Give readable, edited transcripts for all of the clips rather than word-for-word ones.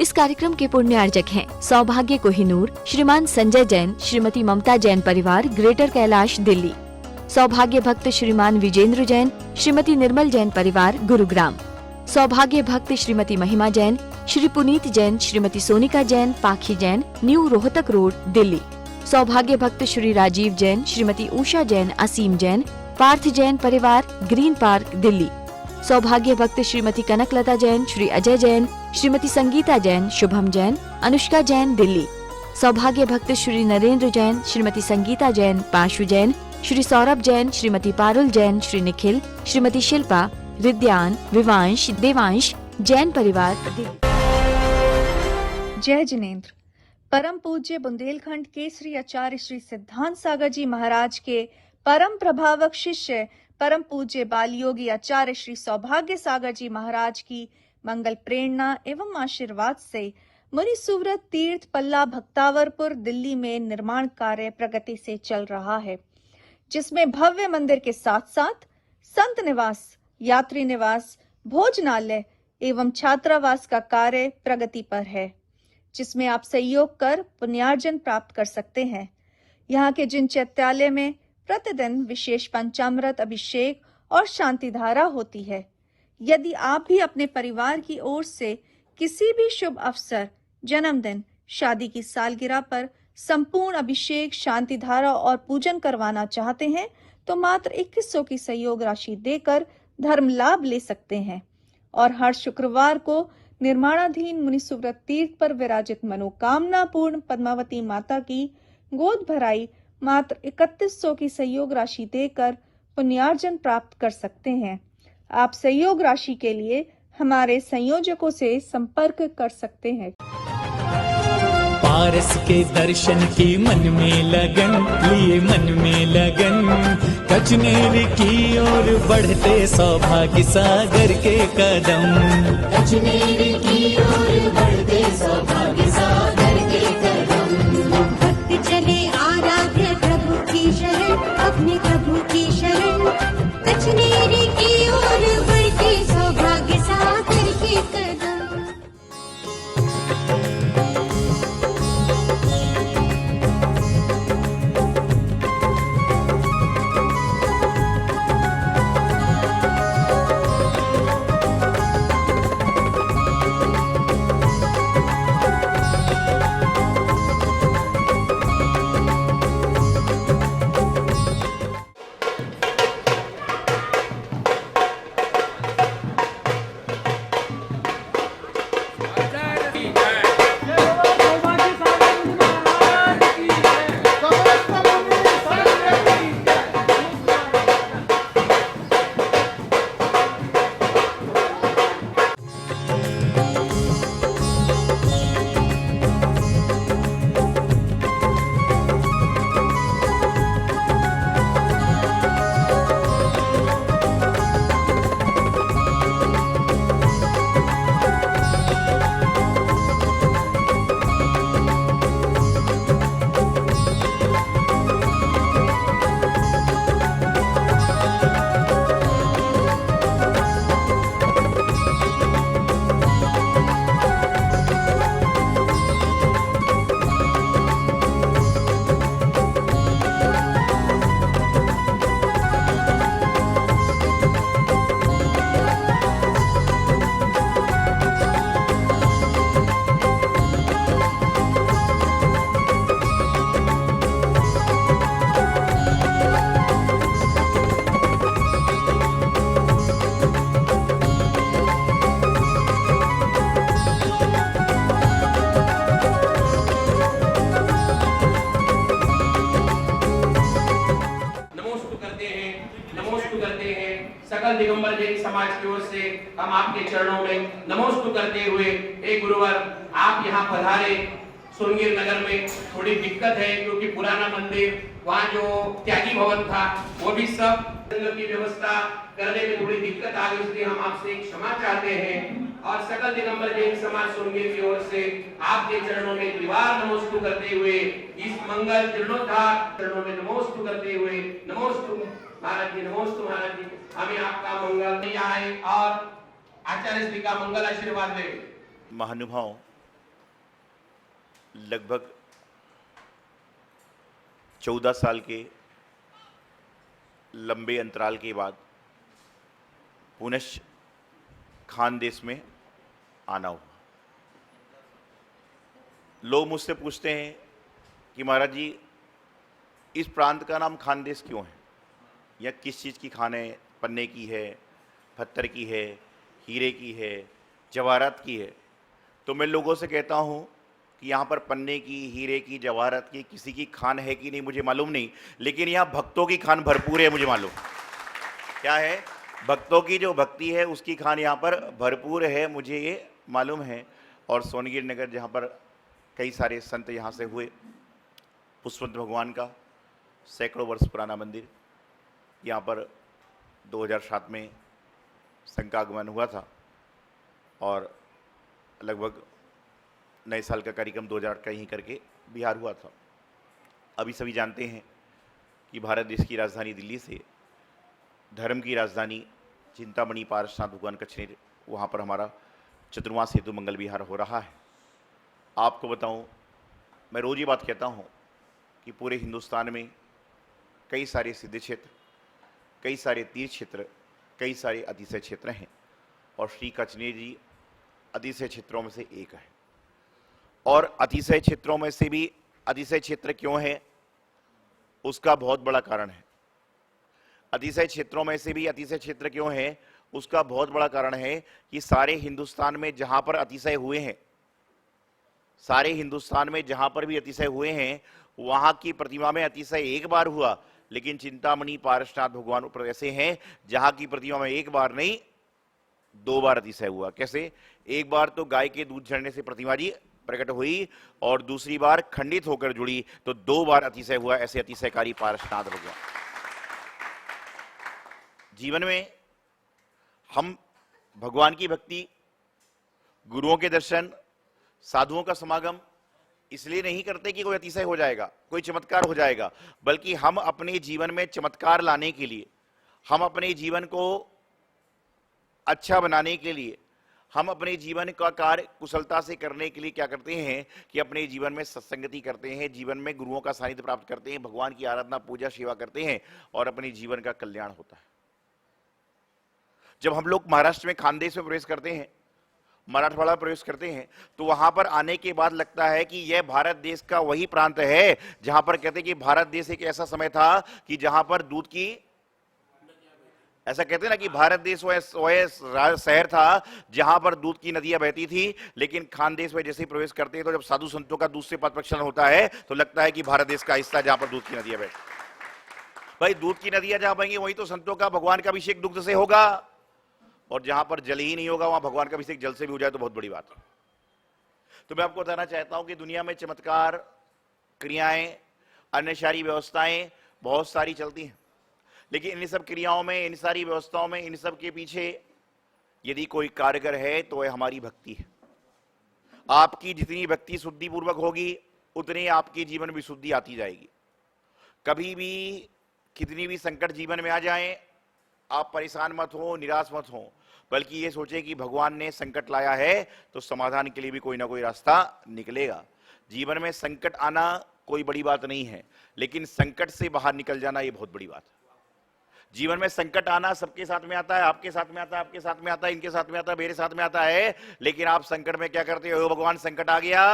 इस कार्यक्रम के पुण्यार्जक हैं सौभाग्य कोहिनूर, श्रीमान संजय जैन, श्रीमती ममता जैन परिवार, ग्रेटर कैलाश, दिल्ली। सौभाग्य भक्त श्रीमान विजेंद्र जैन, श्रीमती निर्मल जैन परिवार, गुरुग्राम। सौभाग्य भक्त श्रीमती महिमा जैन, श्री पुनीत जैन, श्रीमती सोनिका जैन, पाखी जैन, न्यू रोहतक रोड, दिल्ली। सौभाग्य भक्त श्री राजीव जैन, श्रीमती उषा जैन, असीम जैन, पार्थ जैन परिवार, ग्रीन पार्क, दिल्ली। सौभाग्य भक्त श्रीमती कनकलता जैन, श्री अजय जैन, श्रीमती संगीता जैन, शुभम जैन, अनुष्का जैन, दिल्ली। सौभाग्य भक्त श्री नरेंद्र जैन, श्रीमती संगीता जैन, पाशु जैन, श्री सौरभ जैन, श्रीमती पारुल जैन, श्री निखिल, श्रीमती शिल्पा, रिद्यान, विवांश, देवांश जैन परिवार, दिल्ली। जय जिनेन्द्र। परम पूज्य बुंदेलखंड केसरी आचार्य श्री सिद्धांत सागर जी महाराज के परम प्रभावक शिष्य परम पूज्य बाल योगी आचार्य श्री सौभाग्य सागर जी महाराज की मंगल प्रेरणा एवं आशीर्वाद से मुनि सुव्रत तीर्थ पल्ला भक्तावरपुर दिल्ली में निर्माण कार्य प्रगति से चल रहा है, जिसमें भव्य मंदिर के साथ साथ संत निवास, यात्री निवास, भोजनालय एवं छात्रावास का कार्य प्रगति पर है, जिसमें आप सहयोग कर पुण्यार्जन प्राप्त कर सकते हैं। यहाँ के जिन चैत्यालय में प्रतिदिन विशेष पंचामृत अभिषेक और शांति धारा होती है, यदि आप भी अपने परिवार की ओर से किसी भी शुभ अवसर, जन्मदिन, शादी की सालगिरह पर संपूर्ण अभिषेक, शांति धारा और पूजन करवाना चाहते हैं तो मात्र 2100 की सहयोग राशि देकर धर्म लाभ ले सकते हैं। और हर शुक्रवार को निर्माणाधीन मुनि सुव्रत तीर्थ पर विराजित मनोकामना पूर्ण पद्मावती माता की गोद भराई मात्र 3100 की सहयोग राशि देकर पुण्यार्जन प्राप्त कर सकते हैं। आप सहयोग राशि के लिए हमारे संयोजकों से संपर्क कर सकते हैं। पारस के दर्शन की मन में लगन लिए, मन में लगन कचनेर की ओर बढ़ते सौभाग्य सागर के कदम, कचनेर की ओर बढ़ते सौभाग्य सागर के कदम। भक्त चले आराध्य प्रभु की शरण, अपने प्रभु की शरण, कचनेर की ओर बढ़ते सौभाग्य सागर के कदम। सकल दिगंबर जैन समाज की ओर से हम आपके चरणों में नमोस्तु करते हुए, हे गुरुवर आप यहाँ पधारे। सुरंगीर नगर में थोड़ी दिक्कत है क्योंकि पुराना मंदिर, वहाँ जो त्यागी भवन था वो भी सब की व्यवस्था करने में थोड़ी दिक्कत आ गई, इसलिए हम आपसे क्षमा चाहते हैं। और सकल दिगंबर जैन समाज सुरंगीर की ओर से आपके चरणों में द्विवार नमोस्तु करते हुए, इस मंगल जीर्णोद्धार चरणों में नमोस्तु करते हुए, नमोस्तु महाराज जी, नमोस्तु महाराज जी, हमें आपका मंगल आए और आचार्य श्री का मंगल आशीर्वाद दे। महानुभाव, लगभग 14 साल के लंबे अंतराल के बाद पुनश्च खानदेश में आना हुआ। लोग मुझसे पूछते हैं कि महाराज जी, इस प्रांत का नाम खानदेश क्यों है? या किस चीज़ की खान है? पन्ने की है, पत्थर की है, हीरे की है, जवाहरात की है? तो मैं लोगों से कहता हूँ कि यहाँ पर पन्ने की, हीरे की, जवाहरात की किसी की खान है कि नहीं मुझे मालूम नहीं, लेकिन यहाँ भक्तों की खान भरपूर है, मुझे मालूम। क्या है? भक्तों की जो भक्ति है उसकी खान यहाँ पर भरपूर है, मुझे ये मालूम है। और सोनगिर नगर, जहाँ पर कई सारे संत यहाँ से हुए, पुष्पवंत भगवान का सैकड़ों वर्ष पुराना मंदिर, यहाँ पर 2007 में संकागमन हुआ था और लगभग नए साल का कार्यक्रम 2008 का यहीं करके बिहार हुआ था। अभी सभी जानते हैं कि भारत देश की राजधानी दिल्ली से धर्म की राजधानी चिंतामणि पारसनाथ भगवान कछनेर, वहाँ पर हमारा चतुर्मा सेतु मंगल विहार हो रहा है। आपको बताऊं, मैं रोज़ ये बात कहता हूं कि पूरे हिंदुस्तान में कई सारे सिद्ध क्षेत्र, कई सारे तीर्थ क्षेत्र, कई सारे अतिशय क्षेत्र हैं और श्री कछनेर जी अतिशय क्षेत्रों में से एक है। और अतिशय क्षेत्रों में से भी अतिशय क्षेत्र क्यों है, उसका बहुत बड़ा कारण है। अतिशय क्षेत्रों में से भी अतिशय क्षेत्र क्यों है, उसका बहुत बड़ा कारण है कि सारे हिंदुस्तान में जहां पर अतिशय हुए हैं, सारे हिंदुस्तान में जहां पर भी अतिशय हुए हैं, वहां की प्रतिमा में अतिशय एक बार हुआ, लेकिन चिंतामणि पारसनाथ भगवान ऊपर ऐसे हैं जहां की प्रतिमा में एक बार नहीं 2 बार अतिशय हुआ। कैसे? एक बार तो गाय के दूध झरने से प्रतिमा जी प्रकट हुई और दूसरी बार खंडित होकर जुड़ी, तो 2 बार अतिशय हुआ। ऐसे अतिशयकारी पारसनाथ भगवान। जीवन में हम भगवान की भक्ति, गुरुओं के दर्शन, साधुओं का समागम इसलिए नहीं करते कि कोई अतिशय हो जाएगा, कोई चमत्कार हो जाएगा, बल्कि हम अपने जीवन में चमत्कार लाने के लिए, हम अपने जीवन को अच्छा बनाने के लिए, हम अपने जीवन का कार्य कुशलता से करने के लिए क्या करते हैं कि अपने जीवन में सत्संगति करते हैं, जीवन में गुरुओं का सानिध्य प्राप्त करते हैं, भगवान की आराधना, पूजा, सेवा करते हैं और अपने जीवन का कल्याण होता है। जब हम लोग महाराष्ट्र में खानदेश में प्रवेश करते हैं, मराठवाड़ा प्रवेश करते हैं, तो वहां पर आने के बाद लगता है कि यह भारत देश का वही प्रांत है जहां पर कहते हैं कि भारत देश एक ऐसा समय था कि जहां पर दूध की, ऐसा कहते हैं ना कि भारत देश वह शहर था जहां पर दूध की नदियां बहती थी। लेकिन खानदेश में जैसे ही प्रवेश करते हैं तो जब साधु संतों का दूध से पदप्रक्षालन होता है तो लगता है कि भारत देश का हिस्सा जहां पर दूध की नदियां बहती। भाई, दूध की नदियां जहां बहेंगी वही तो संतों का भगवान का अभिषेक दुग्ध से होगा, और जहां पर जल ही नहीं होगा वहां भगवान का अभिषेक जल से भी हो जाए तो बहुत बड़ी बात है। तो मैं आपको बताना चाहता हूं कि दुनिया में चमत्कार, क्रियाएं, अन्य सारी व्यवस्थाएं बहुत सारी चलती हैं, लेकिन इन सब क्रियाओं में, इन सारी व्यवस्थाओं में, इन सब के पीछे यदि कोई कारगर है तो वह हमारी भक्ति है। आपकी जितनी भक्ति शुद्धि पूर्वक होगी उतनी आपकी जीवन में शुद्धि आती जाएगी। कभी भी कितनी भी संकट जीवन में आ जाएं, आप परेशान मत हो, निराश मत हो, बल्कि ये सोचें कि भगवान ने संकट लाया है तो समाधान के लिए भी कोई ना कोई रास्ता निकलेगा। जीवन में संकट आना कोई बड़ी बात नहीं है, लेकिन संकट से बाहर निकल जाना ये बहुत बड़ी बात है। जीवन में संकट आना सबके साथ में आता है, आपके साथ में आता है, आपके साथ में आता है, इनके साथ में आता है, मेरे साथ में आता है, लेकिन आप संकट में क्या करते हो? भगवान संकट आ गया,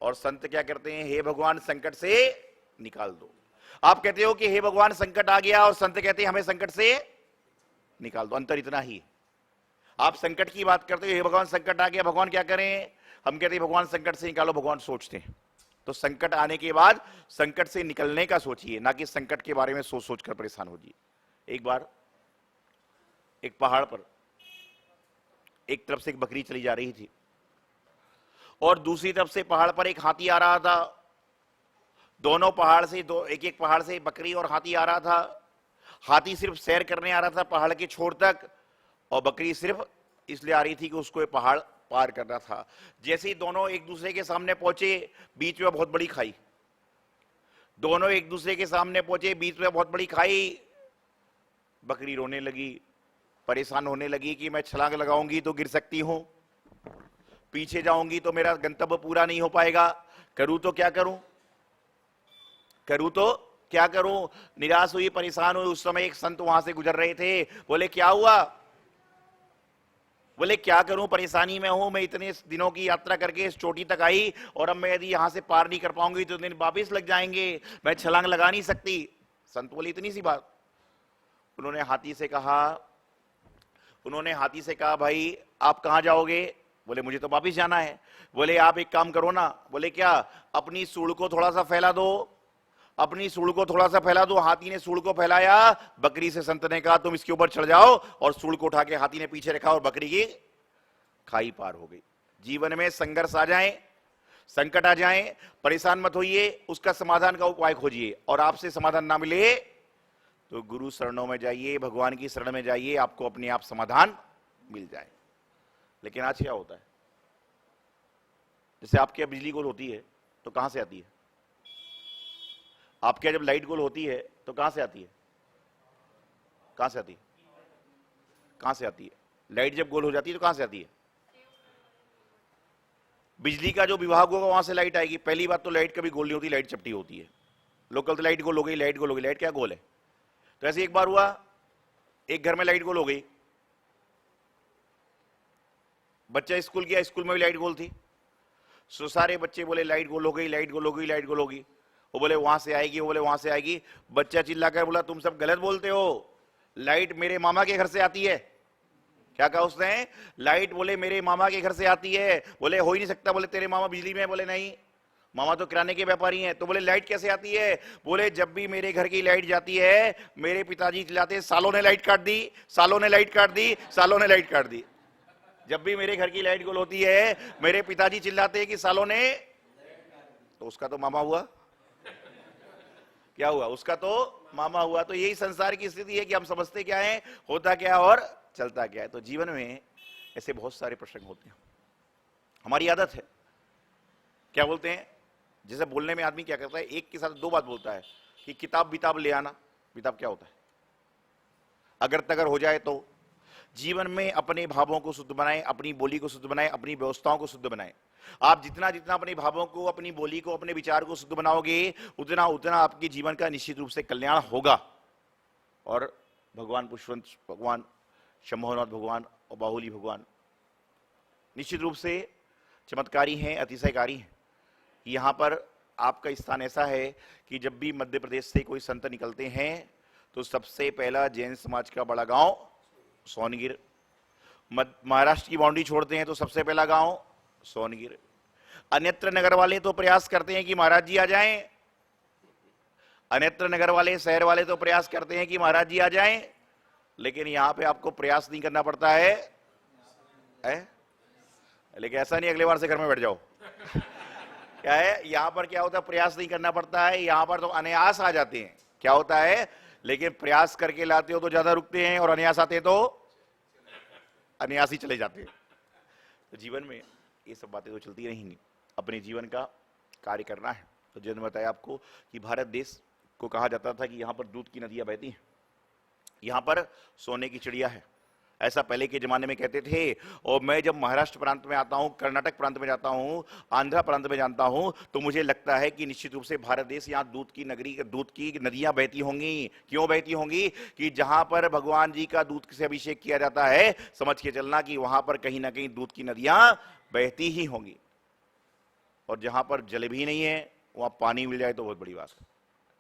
और संत क्या करते हैं? हे भगवान संकट से निकाल दो। आप कहते हो कि हे भगवान संकट आ गया, और संत कहते हैं हमें संकट से निकाल दो। अंतर इतना ही है। आप संकट की बात करते हो, हे भगवान संकट आ गया, भगवान क्या करें? हम कहते हैं भगवान संकट से निकालो, भगवान सोचते हैं। तो संकट आने के बाद संकट से निकलने का सोचिए, ना कि संकट के बारे में सोच सोच कर परेशान होइए। एक बार एक पहाड़ पर एक तरफ से एक बकरी चली जा रही थी और दूसरी तरफ से पहाड़ पर एक हाथी आ रहा था। दोनों पहाड़ से एक पहाड़ से बकरी और हाथी आ रहा था। हाथी सिर्फ सैर करने आ रहा था पहाड़ के छोर तक, और बकरी सिर्फ इसलिए आ रही थी कि उसको ये पहाड़ पार करना था। जैसे ही दोनों एक दूसरे के सामने पहुंचे, बीच में बहुत बड़ी खाई। दोनों एक दूसरे के सामने पहुंचे, बीच में बहुत बड़ी खाई। बकरी रोने लगी, परेशान होने लगी कि मैं छलांग लगाऊंगी तो गिर सकती हूं, पीछे जाऊंगी तो मेरा गंतव्य पूरा नहीं हो पाएगा, करूं तो क्या करूं, करूं तो क्या करूं। निराश हुई, परेशान हुई। उस समय एक संत वहां से गुजर रहे थे, बोले क्या हुआ, बोले क्या करूं, परेशानी में हूं, मैं इतने दिनों की यात्रा करके इस चोटी तक आई और अब मैं यदि यहां से पार नहीं कर पाऊंगी तो दिन वापिस लग जाएंगे, मैं छलांग लगा नहीं सकती। संत बोले इतनी सी बात। उन्होंने हाथी से कहा भाई आप कहां जाओगे, बोले मुझे तो वापिस जाना है। बोले आप एक काम करो ना, बोले क्या, अपनी सूंड को थोड़ा सा फैला दो, अपनी सूंड को थोड़ा सा फैला दो। हाथी ने सूंड को फैलाया, बकरी से संत ने कहा तुम इसके ऊपर चढ़ जाओ, और सूंड को उठा के हाथी ने पीछे रखा और बकरी की खाई पार हो गई। जीवन में संघर्ष आ जाए, संकट आ जाए, परेशान मत होइए, उसका समाधान का उपाय खोजिए, और आपसे समाधान ना मिले तो गुरु शरणों में जाइए, भगवान की शरण में जाइए, आपको अपने आप समाधान मिल जाए। लेकिन आज क्या होता है, जैसे आपके यहाँ बिजली गोल होती है तो कहां से आती है, आपके जब लाइट गोल होती है तो कहां से आती है, कहां से आती है, कहां से आती है, लाइट जब गोल हो जाती है तो कहां से आती है, बिजली का जो विभाग होगा वहां से लाइट आएगी। पहली बात तो लाइट कभी गोल नहीं होती, लाइट चपटी होती है। लोकल तो लाइट गोल हो गई, लाइट गोल हो गई, लाइट क्या गोल है। तो ऐसे एक बार हुआ, एक घर में लाइट गोल हो गई, बच्चा स्कूल गया, स्कूल में भी लाइट गोल थी, सो सारे बच्चे बोले लाइट गोल हो गई, लाइट गोल हो गई, लाइट गोल हो गई। वो बोले वहां से आएगी, वो बोले वहां से आएगी। बच्चा चिल्लाकर बोला तुम सब गलत बोलते हो, लाइट मेरे मामा के घर से आती है। क्या कहा उसने, लाइट बोले मेरे मामा के घर से आती है। बोले हो ही नहीं सकता, बोले तेरे मामा बिजली में, बोले नहीं मामा तो किराने के व्यापारी हैं। तो बोले लाइट कैसे आती है, बोले जब भी मेरे घर की लाइट जाती है मेरे पिताजी चिल्लाते सालों ने लाइट काट दी, सालों ने लाइट काट दी, सालों ने लाइट काट दी। जब भी मेरे घर की लाइट गुल होती है मेरे पिताजी चिल्लाते हैं कि सालों ने, तो उसका तो मामा हुआ, क्या हुआ, उसका तो मामा हुआ। तो यही संसार की स्थिति है कि हम समझते क्या है, होता क्या और चलता क्या है। तो जीवन में ऐसे बहुत सारे प्रसंग होते हैं। हमारी आदत है, क्या बोलते हैं, जैसे बोलने में आदमी क्या करता है, एक के साथ दो बात बोलता है कि किताब बिताब ले आना। किताब क्या होता है, अगर तगर हो जाए तो। जीवन में अपने भावों को शुद्ध बनाएं, अपनी बोली को शुद्ध बनाएं, अपनी व्यवस्थाओं को शुद्ध बनाएं। आप जितना जितना अपने भावों को, अपनी बोली को, अपने विचार को शुद्ध बनाओगे, उतना उतना आपके जीवन का निश्चित रूप से कल्याण होगा। और भगवान पुष्पवंत भगवान, शंभुनाथ भगवान और बाहुली भगवान निश्चित रूप से चमत्कारी हैं, अतिशयकारी हैं। यहाँ पर आपका स्थान ऐसा है कि जब भी मध्य प्रदेश से कोई संत निकलते हैं तो सबसे पहला जैन समाज का बड़ा गांव सोनगिर। महाराष्ट्र की बाउंड्री छोड़ते हैं तो सबसे पहला गांव सोनगिर। अन्यत्र नगर वाले तो प्रयास करते हैं कि महाराज जी आ जाएं, अन्यत्र नगर वाले, शहर वाले तो प्रयास करते हैं कि महाराज जी आ जाएं, लेकिन यहां पे आपको प्रयास नहीं करना पड़ता है? लेकिन ऐसा नहीं अगले बार से घर में बैठ जाओ। क्या है, यहां पर क्या होता है, प्रयास नहीं करना पड़ता है, यहां पर तो अनायास आ जाते हैं। क्या होता है, लेकिन प्रयास करके लाते हो तो ज्यादा रुकते हैं, और अनायास आते तो अनायास ही चले जाते हैं। तो जीवन में ये सब बातें तो चलती रहेंगी, अपने जीवन का कार्य करना है। तो जैसे बताया आपको कि भारत देश को कहा जाता था कि यहाँ पर दूध की नदियां बहती हैं, यहाँ पर सोने की चिड़िया है, ऐसा पहले के जमाने में कहते थे। और मैं जब महाराष्ट्र प्रांत में आता हूँ, कर्नाटक प्रांत में जाता हूँ, आंध्र प्रांत में जानता हूँ, तो मुझे लगता है कि निश्चित रूप से भारत देश, यहाँ दूध की नगरी, दूध की नदियां बहती होंगी। क्यों बहती होंगी, कि जहां पर भगवान जी का दूध से अभिषेक किया जाता है, समझ के चलना कि वहां पर कहीं ना कहीं दूध की नदियां बहती ही होंगी। और जहां पर जल भी नहीं है वहां पानी मिल जाए तो बहुत बड़ी बात है।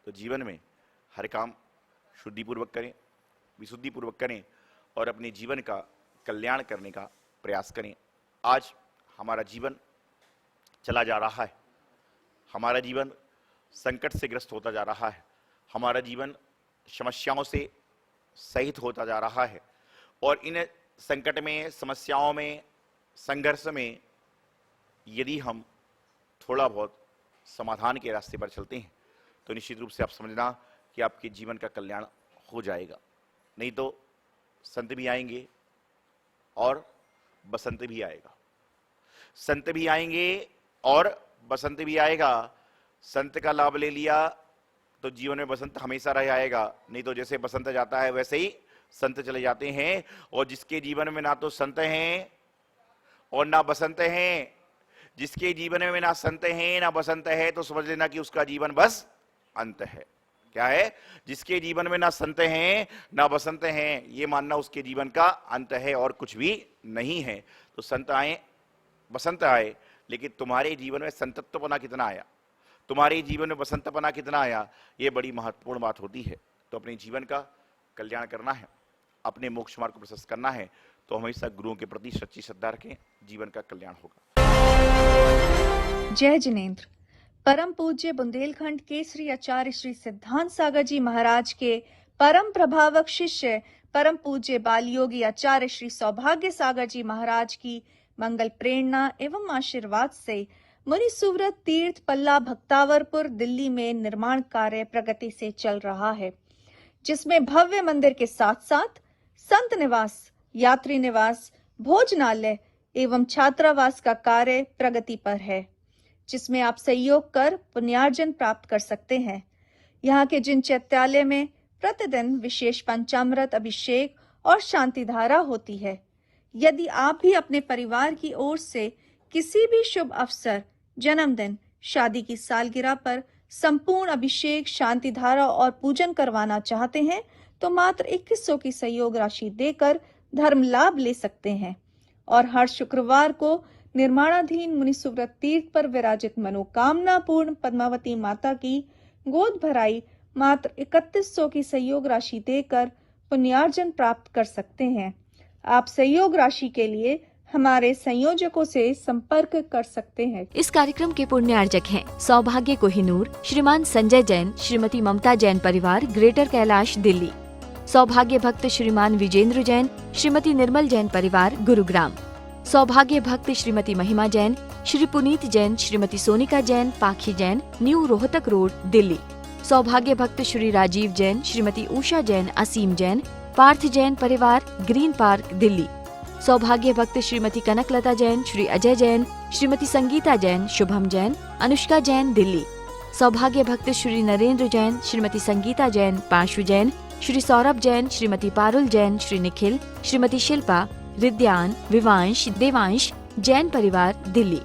तो जीवन में हर काम शुद्धिपूर्वक करें, विशुद्धिपूर्वक करें, और अपने जीवन का कल्याण करने का प्रयास करें। आज हमारा जीवन चला जा रहा है, हमारा जीवन संकट से ग्रस्त होता जा रहा है, हमारा जीवन समस्याओं से सहित होता जा रहा है। और इन संकट में, समस्याओं में, संघर्ष में यदि हम थोड़ा बहुत समाधान के रास्ते पर चलते हैं तो निश्चित रूप से आप समझना कि आपके जीवन का कल्याण हो जाएगा। नहीं तो संत भी आएंगे और बसंत भी आएगा, संत भी आएंगे और बसंत भी आएगा। संत का लाभ ले लिया तो जीवन में बसंत हमेशा रह आएगा, नहीं तो जैसे बसंत जाता है वैसे ही संत चले जाते हैं। और जिसके जीवन में ना तो संत हैं और ना बसंत हैं, जिसके जीवन में ना संत है ना बसंत है तो समझ लेना कि उसका जीवन बस अंत है। क्या है? जिसके जीवन में ना संत हैं ना बसंत हैं, ये मानना उसके जीवन का अंत है और कुछ भी नहीं है। तो संत आए बसंत आए, लेकिन तुम्हारे जीवन में संतत्वपना कितना आया, तुम्हारे जीवन में बसंतपना कितना आया, ये बड़ी महत्वपूर्ण बात होती है। तो अपने जीवन का कल्याण करना है, अपने मोक्ष मार्ग को प्रशस्त करना है, तो हमेशा गुरुओं के प्रति सच्ची श्रद्धा रखें, जीवन का कल्याण होगा। जय जिनेन्द्र। परम पूज्य बुंदेलखंड केसरी आचार्य श्री सिद्धांत सागर जी महाराज के परम प्रभावक शिष्य परम पूज्य बाल योगी आचार्य श्री सौभाग्य सागर जी महाराज की मंगल प्रेरणा एवं आशीर्वाद से मुनि सुव्रत तीर्थ पल्ला भक्तावरपुर दिल्ली में निर्माण कार्य प्रगति से चल रहा है, जिसमें भव्य मंदिर के साथ साथ संत निवास, यात्री निवास, भोजनालय एवं छात्रावास का कार्य प्रगति पर है, जिसमें आप सहयोग कर पुण्यार्जन प्राप्त कर सकते हैं। यहाँ के जिन चैत्यालय में प्रतिदिन विशेष पंचामृत अभिषेक और शांति धारा होती है, यदि आप भी अपने परिवार की ओर से किसी भी शुभ अवसर, जन्मदिन, शादी की सालगिरह पर संपूर्ण अभिषेक, शांति धारा और पूजन करवाना चाहते हैं तो मात्र 2100 की सहयोग राशि देकर धर्म लाभ ले सकते हैं। और हर शुक्रवार को निर्माणाधीन मुनि सुव्रत तीर्थ पर विराजित मनोकामना पूर्ण पद्मावती माता की गोद भराई मात्र 3100 की सहयोग राशि देकर पुण्यार्जन प्राप्त कर सकते हैं। आप सहयोग राशि के लिए हमारे संयोजकों से संपर्क कर सकते हैं। इस कार्यक्रम के पुण्यार्जक हैं सौभाग्य कोहिनूर, श्रीमान संजय जैन, श्रीमती ममता जैन परिवार, ग्रेटर कैलाश, दिल्ली। सौभाग्य भक्त श्रीमान विजेंद्र जैन, श्रीमती निर्मल जैन परिवार, गुरुग्राम। सौभाग्य भक्त श्रीमती महिमा जैन, श्री पुनीत जैन, श्रीमती सोनिका जैन, पाखी जैन, न्यू रोहतक रोड, दिल्ली। सौभाग्य भक्त श्री राजीव जैन, श्रीमती उषा जैन, असीम जैन, पार्थ जैन परिवार, ग्रीन पार्क, दिल्ली। सौभाग्य भक्त श्रीमती कनकलता जैन, श्री अजय जैन, श्रीमती संगीता जैन, शुभम जैन, अनुष्का जैन, दिल्ली। सौभाग्य भक्त श्री नरेंद्र जैन, श्रीमती संगीता जैन, पाशु जैन, श्री सौरभ जैन, श्रीमती पारुल जैन, श्री निखिल, श्रीमती शिल्पा, रिद्यान, विवांश, देवांश जैन परिवार, दिल्ली।